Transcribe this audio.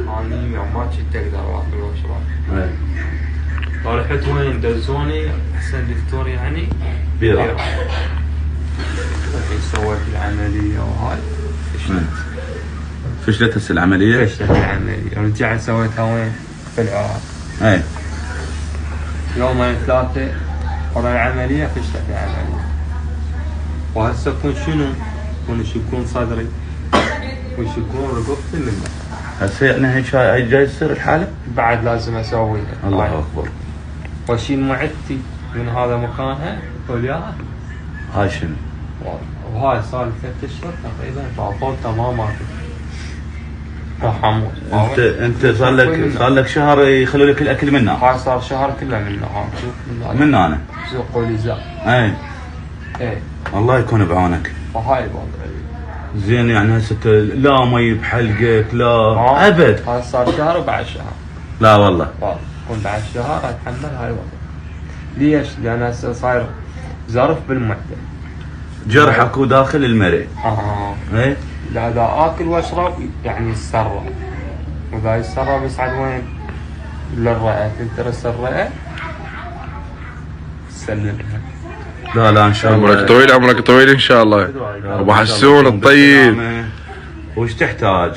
اني يوم ما كنت اقدر اكل واشرب. اي. رحت وين دزوني احسن دكتور يعني بيرة. سويت العمليه وهاي فشلت هسه العملية؟ فشلت العمليه، رجعت سويتها وين؟ في العراق. اي. يومين ثلاثه ورا العمليه فشلت العمليه. وهسه يكون شنو؟ يكون صدري ويشكون رقبتي منه. هسه يعني هي جاي تصير الحالة؟ بعد لازم اسويها. الله اكبر. واشيل معدتي من هذا مكانها وياها. هاي شنو؟ وهاي صار لي 3 اشهر تقريبا فاضل تماما. رحمه. انت صار لك شهر يخلوا لك الاكل منه؟ هاي صار شهر كله منه. من انا؟ سوق لزاق. اي. اي. الله يكون بعونك. وهاي الوضع. زين يعني هسه لا مي بحلقك لا ابد. هاي صار شهر وبعد شهر. لا والله. كون بعد شهر اتحمل هاي الوضع. ليش؟ لان هسه صاير زرف بالمعده. جرحك وداخل المريء. اي. لا اذا اكل واشرب يعني يتسرع، واذا يتسرع يصعد وين؟ للرئه، تنترس الرئه تسلمها. لا ان شاء الله. عمرك طويل ان شاء الله. ابو حسون الطيب. وش تحتاج؟